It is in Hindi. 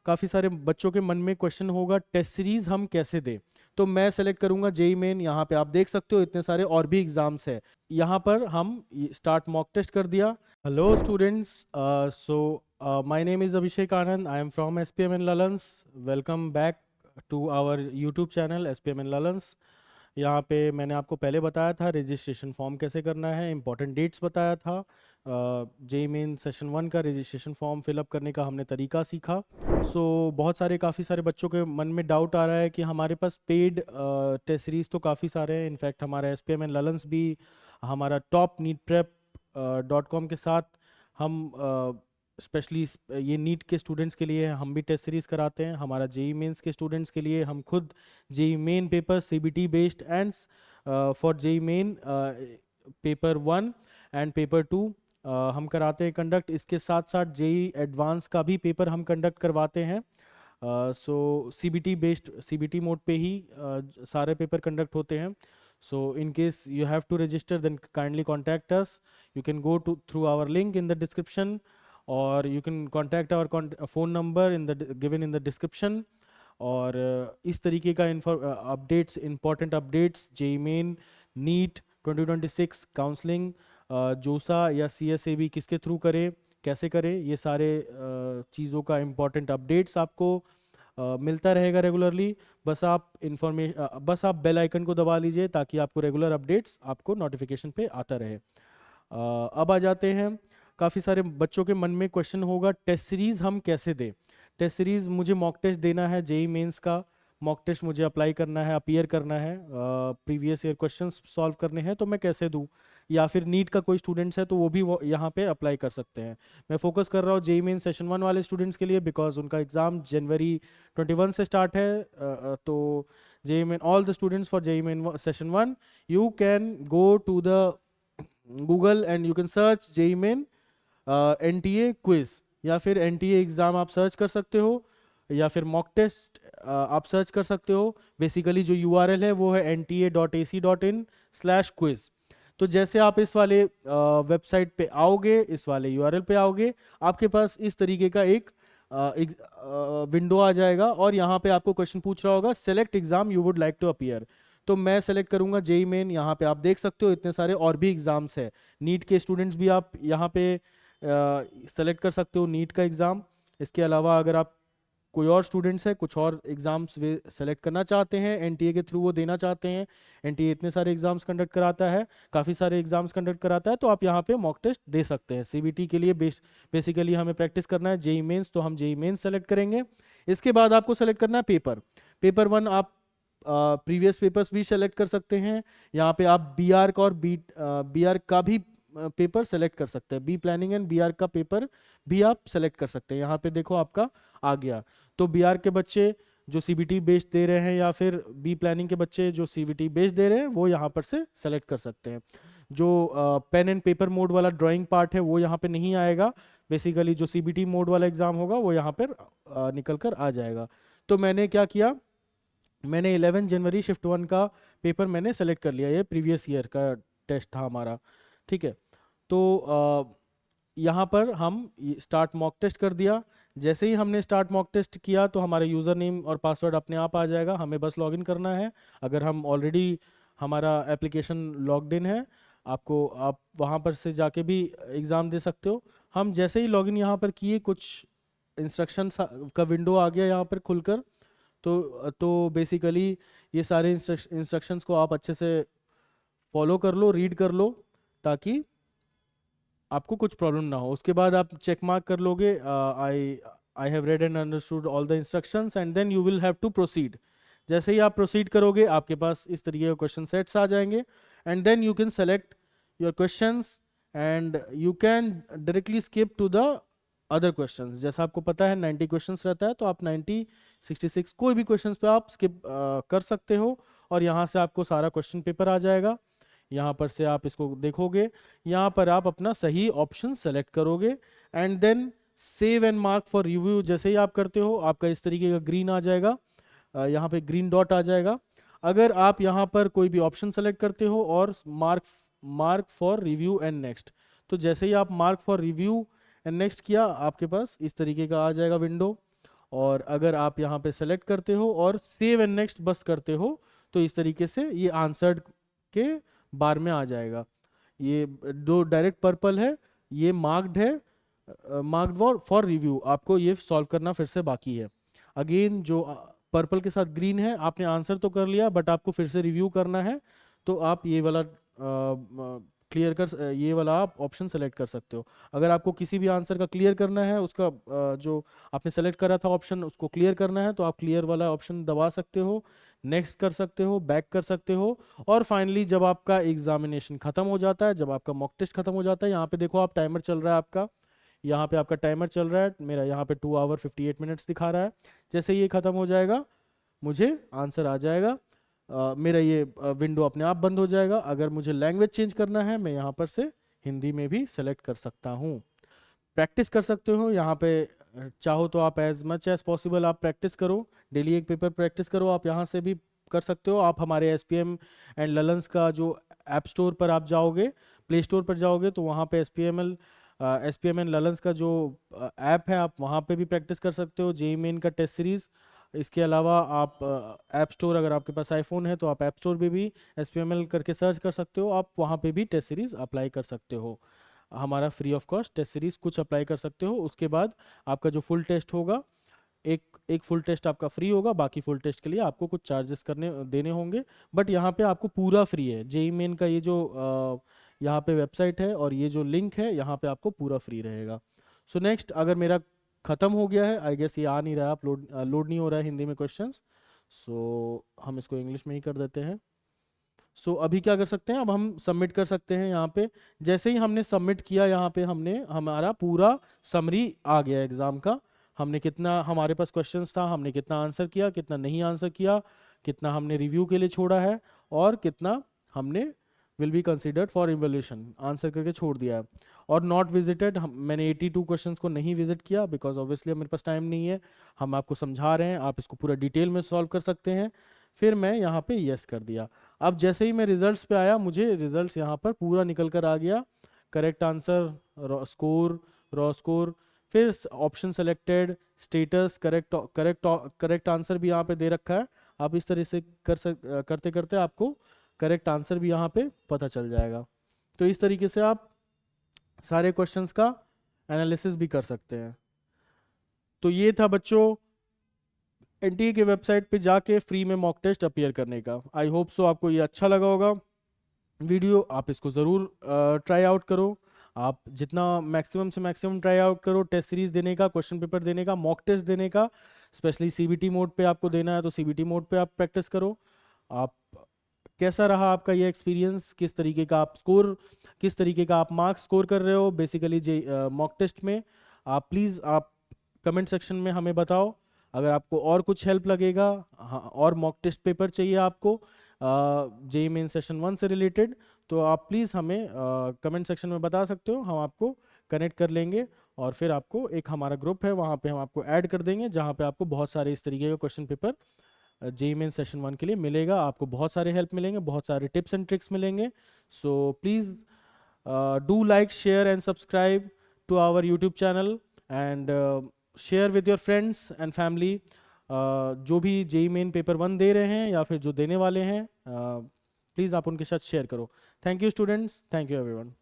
काफ़ी सारे बच्चों के मन में क्वेश्चन होगा टेस्ट सीरीज हम कैसे दें। तो मैं सेलेक्ट करूंगा जेई मेन। यहाँ पे आप देख सकते हो इतने सारे और भी एग्जाम्स है। यहाँ पर हम स्टार्ट मॉक टेस्ट कर दिया। Hello students, so my name is Abhishek Anand, I am from SPM in ललंस। Welcome back to our YouTube channel SPM in ललंस। यहाँ पे मैंने आपको पहले बताया था रजिस्ट्रेशन फॉर्म कैसे करना है, इंपॉर्टेंट डेट्स बताया था। जेई मेन सेशन 1 का रजिस्ट्रेशन फॉर्म फिलअप करने का हमने तरीका सीखा। बहुत सारे काफ़ी सारे बच्चों के मन में डाउट आ रहा है कि हमारे पास पेड टेस्ट सीरीज तो काफ़ी सारे हैं। इनफैक्ट हमारा एसपीएम एंड ललंस भी हमारा टॉप नीट प्रेप .com के साथ हम स्पेशली ये नीट के स्टूडेंट्स के लिए हम भी टेस्ट सीरीज कराते हैं। हमारा जेई मेंस के स्टूडेंट्स के लिए हम खुद JEE Main paper CBT based and for JEE Main paper 1 and paper 2 हम कराते हैं कंडक्ट। इसके साथ साथ जेई एडवांस का भी पेपर हम कंडक्ट करवाते हैं। सीबीटी बेस्ड सीबीटी मोड पे ही सारे पेपर कंडक्ट होते हैं। So in case you have to register, then kindly contact us. You can go to through our link in the description, or you can contact our phone number in the given in the description. और इस तरीके का updates, important updates JEE Main, NEET 2026 counselling, JoSAA या सीएसएबी किसके थ्रू करें, कैसे करें, ये सारे चीज़ों का इंपॉर्टेंट अपडेट्स आपको मिलता रहेगा रेगुलरली। बस आप बेल आइकन को दबा लीजिए ताकि आपको रेगुलर अपडेट्स आपको नोटिफिकेशन पे आता रहे। अब आ जाते हैं, काफ़ी सारे बच्चों के मन में क्वेश्चन होगा टेस्ट सीरीज हम कैसे दें। टेस्ट सीरीज मुझे मॉक टेस्ट देना है जेई मेंस का, मॉक टेस्ट मुझे अप्लाई करना है, अपीयर करना है, प्रीवियस ईयर क्वेश्चंस सॉल्व करने हैं, तो मैं कैसे दूं। या फिर नीट का कोई स्टूडेंट्स है तो वो भी यहाँ पे अप्लाई कर सकते हैं। मैं फोकस कर रहा हूँ जेई मेन सेशन 1 वाले स्टूडेंट्स के लिए, बिकॉज उनका एग्जाम जनवरी 21 से स्टार्ट है। तो JEE Main, all the students for JEE Main session 1, you can go to the Google and you can search JEE Main NTA quiz, या फिर एनटीए एग्ज़ाम आप सर्च कर सकते हो, या फिर मॉक टेस्ट आप सर्च कर सकते हो। बेसिकली जो यूआरएल है वो है nta.ac.in/quiz। तो जैसे आप इस वाले वेबसाइट पे आओगे, इस वाले यूआरएल पे आओगे, आपके पास इस तरीके का एक विंडो आ जाएगा और यहाँ पे आपको क्वेश्चन पूछ रहा होगा select exam you would like to appear. तो मैं सेलेक्ट करूंगा जेई मेन। यहाँ पे आप देख सकते हो इतने सारे और भी एग्जाम्स है। नीट के स्टूडेंट्स भी आप यहाँ पे सेलेक्ट कर सकते हो नीट का एग्ज़ाम। इसके अलावा अगर आप कोई और स्टूडेंट्स है, कुछ और एग्ज़ाम्स वे सेलेक्ट करना चाहते हैं, एनटीए के थ्रू वो देना चाहते हैं, एनटीए इतने सारे एग्ज़ाम्स कंडक्ट कराता है, काफ़ी सारे एग्ज़ाम्स कंडक्ट कराता है, तो आप यहाँ पे मॉक टेस्ट दे सकते हैं। सीबीटी के लिए बेसिकली हमें प्रैक्टिस करना है जेई मेंस, तो हम जेई मेंस सेलेक्ट करेंगे। इसके बाद आपको सेलेक्ट करना है पेपर 1। आप प्रीवियस पेपर्स भी सेलेक्ट कर सकते हैं। यहाँ पे आप बी आर का और बी आर का भी पेपर सेलेक्ट कर सकते हैं। B planning and B R का पेपर भी आप सेलेक्ट कर सकते हैं। यहाँ पे देखो आपका आ गया। तो बी आर के बच्चे जो सीबीटी बेस्ड दे रहे हैं, या फिर बी प्लानिंग के बच्चे जो सीबीटी बेस्ड दे रहे हैं, वो यहाँ पर से सेलेक्ट कर सकते हैं। जो पेन एंड पेपर मोड वाला ड्राइंग पार्ट है वो यहाँ पे नहीं आएगा। बेसिकली जो सीबीटी मोड वाला एग्जाम होगा वो यहाँ पर निकल कर आ जाएगा। तो मैंने क्या किया, मैंने 11 जनवरी शिफ्ट 1 का पेपर मैंने सेलेक्ट कर लिया। ये प्रीवियस ईयर का टेस्ट था हमारा, ठीक है। तो यहाँ पर हम स्टार्ट मॉक टेस्ट कर दिया। जैसे ही हमने स्टार्ट मॉक टेस्ट किया तो हमारा यूज़र नेम और पासवर्ड अपने आप आ जाएगा। हमें बस लॉगिन करना है। अगर हम ऑलरेडी हमारा एप्लीकेशन लॉग्ड इन है, आप वहाँ पर से जाके भी एग्ज़ाम दे सकते हो। हम जैसे ही लॉगिन यहाँ पर किए, कुछ इंस्ट्रक्शन का विंडो आ गया यहाँ पर खुलकर। तो बेसिकली ये सारे इंस्ट्रक्शंस को आप अच्छे से फॉलो कर लो, रीड कर लो, ताकि आपको कुछ प्रॉब्लम ना हो। उसके बाद आप चेक मार्क कर लोगे, I have read and understood all the instructions, and then you will have to proceed. जैसे ही आप प्रोसीड करोगे, आपके पास इस तरीके के क्वेश्चन सेट्स आ जाएंगे, and then you can select your questions and you can directly skip to the other questions. जैसा आपको पता है 90 क्वेश्चंस रहता है, तो आप 90, 66 कोई भी क्वेश्चंस पे आप स्किप कर सकते हो, और यहाँ से आपको सारा क्वेश्चन पेपर आ जाएगा। यहाँ पर से आप इसको देखोगे, यहाँ पर आप अपना सही ऑप्शन सेलेक्ट करोगे, and then save and mark for review. जैसे ही आप करते हो, आपका इस तरीके का ग्रीन आ जाएगा, यहाँ पे ग्रीन डॉट आ जाएगा। अगर आप यहाँ पर कोई भी ऑप्शन सेलेक्ट करते हो और mark for review and next, तो जैसे ही आप mark for review and next किया, आपके पास इस तरीके का आ जाएगा विंडो। और अगर आप यहाँ पे सेलेक्ट करते हो और सेव एंड नेक्स्ट बस करते हो तो इस तरीके से ये आंसर्ड के बार में आ जाएगा। ये दो डायरेक्ट पर्पल है, ये मार्क्ड है, मार्क्ड फॉर रिव्यू, आपको ये सॉल्व करना फिर से बाकी है। अगेन जो पर्पल के साथ ग्रीन है, आपने आंसर तो कर लिया बट आपको फिर से रिव्यू करना है, तो आप ये वाला क्लियर कर ये वाला आप ऑप्शन सेलेक्ट कर सकते हो। अगर आपको किसी भी आंसर का क्लियर करना है, उसका जो आपने सेलेक्ट करा था ऑप्शन उसको क्लियर करना है, तो आप क्लियर वाला ऑप्शन दबा सकते हो, नेक्स्ट कर सकते हो, बैक कर सकते हो। और फाइनली जब आपका एग्जामिनेशन खत्म हो जाता है, जब आपका मॉक टेस्ट खत्म हो जाता है, यहाँ पे देखो आप टाइमर चल रहा है आपका, यहाँ पे आपका टाइमर चल रहा है, मेरा यहाँ पे 2 आवर 58 मिनट्स दिखा रहा है। जैसे ये खत्म हो जाएगा मुझे आंसर आ जाएगा, मेरा ये विंडो अपने आप बंद हो जाएगा। अगर मुझे लैंग्वेज चेंज करना है, मैं यहाँ पर से हिंदी में भी सेलेक्ट कर सकता हूँ। प्रैक्टिस कर सकते हो यहाँ पे, चाहो तो आप एज मच एज पॉसिबल आप प्रैक्टिस करो, डेली एक पेपर प्रैक्टिस करो, आप यहाँ से भी कर सकते हो। आप हमारे एसपीएम एंड ललन्स का जो ऐप स्टोर पर आप जाओगे, प्ले स्टोर पर जाओगे, तो वहाँ पे एसपीएम एंड ललन्स का जो ऐप है, आप वहाँ पे भी प्रैक्टिस कर सकते हो, जेईई मेन का टेस्ट सीरीज़। इसके अलावा आप ऐप स्टोर, अगर आपके पास आईफोन है तो आप ऐप स्टोर पे भी SPML करके सर्च कर सकते हो, आप वहाँ पे भी टेस्ट सीरीज़ अप्लाई कर सकते हो। हमारा free of cost test series कुछ अप्लाई कर सकते हो। उसके बाद आपका जो फुल टेस्ट होगा, एक फुल टेस्ट आपका फ्री होगा, बाकी फुल टेस्ट के लिए आपको कुछ चार्जेस देने होंगे। बट यहाँ पे आपको पूरा फ्री है। जेईई मेन का ये जो यहाँ पे वेबसाइट है और ये जो लिंक है, यहाँ पे आपको पूरा फ्री रहेगा। सो नेक्स्ट, अगर मेरा ख़त्म हो गया है, आई गेस ये आ नहीं रहा, आप लोड नहीं हो रहा है हिंदी में क्वेश्चंस, सो हम इसको इंग्लिश में ही कर देते हैं। सो अभी क्या कर सकते हैं, अब हम सबमिट कर सकते हैं। यहाँ पे जैसे ही हमने सबमिट किया, यहाँ पे हमारा पूरा समरी आ गया एग्ज़ाम का। हमने कितना, हमारे पास क्वेश्चंस था, हमने कितना आंसर किया, कितना नहीं आंसर किया, कितना हमने रिव्यू के लिए छोड़ा है, और कितना हमने will be considered for evolution answer करके छोड़ दिया है। और नॉट विजिटेड, मैंने 82 क्वेश्चंस को नहीं विजिट किया बिकॉज ऑब्वियसली मेरे पास टाइम नहीं है। हम आपको समझा रहे हैं, आप इसको पूरा डिटेल में सॉल्व कर सकते हैं। फिर मैं यहाँ पे यस कर दिया। अब जैसे ही मैं रिजल्ट्स पे आया, मुझे रिजल्ट्स यहाँ पर पूरा निकल कर आ गया, correct answer, score, raw score, फिर option selected, status, correct answer भी यहाँ पे दे रखा है। आप इस तरह से करते करते आपको करेक्ट आंसर भी यहाँ पे पता चल जाएगा। तो इस तरीके से आप सारे क्वेश्चंस का एनालिसिस भी कर सकते हैं। तो ये था बच्चों एनटीए के वेबसाइट पे जाके फ्री में मॉक टेस्ट अपीयर करने का। आई होप सो आपको ये अच्छा लगा होगा वीडियो। आप इसको ज़रूर ट्राई आउट करो, आप जितना मैक्सिमम से मैक्सिमम ट्राई आउट करो, टेस्ट सीरीज देने का, क्वेश्चन पेपर देने का, मॉक टेस्ट देने का। स्पेशली सीबीटी मोड पे आपको देना है तो सीबीटी मोड पे आप प्रैक्टिस करो। आप कैसा रहा आपका ये एक्सपीरियंस, किस तरीके का आप मार्क्स स्कोर कर रहे हो बेसिकली मॉक टेस्ट में, आप प्लीज़ आप कमेंट सेक्शन में हमें बताओ। अगर आपको और कुछ हेल्प लगेगा, हाँ, और मॉक टेस्ट पेपर चाहिए आपको जेईई मेन सेशन 1 से रिलेटेड, तो आप प्लीज़ हमें कमेंट सेक्शन में बता सकते हो, हम आपको कनेक्ट कर लेंगे। और फिर आपको एक हमारा ग्रुप है, वहाँ पे हम आपको ऐड कर देंगे, जहाँ पे आपको बहुत सारे इस तरीके का question paper JEE main session 1 के लिए मिलेगा। आपको बहुत सारे हेल्प मिलेंगे, बहुत सारे टिप्स एंड ट्रिक्स मिलेंगे। So please do like, share and subscribe to our YouTube channel and share with your friends and family. जो भी जेईई मेन पेपर 1 दे रहे हैं या फिर जो देने वाले हैं, प्लीज़ आप उनके साथ शेयर करो। Thank you students, thank you everyone.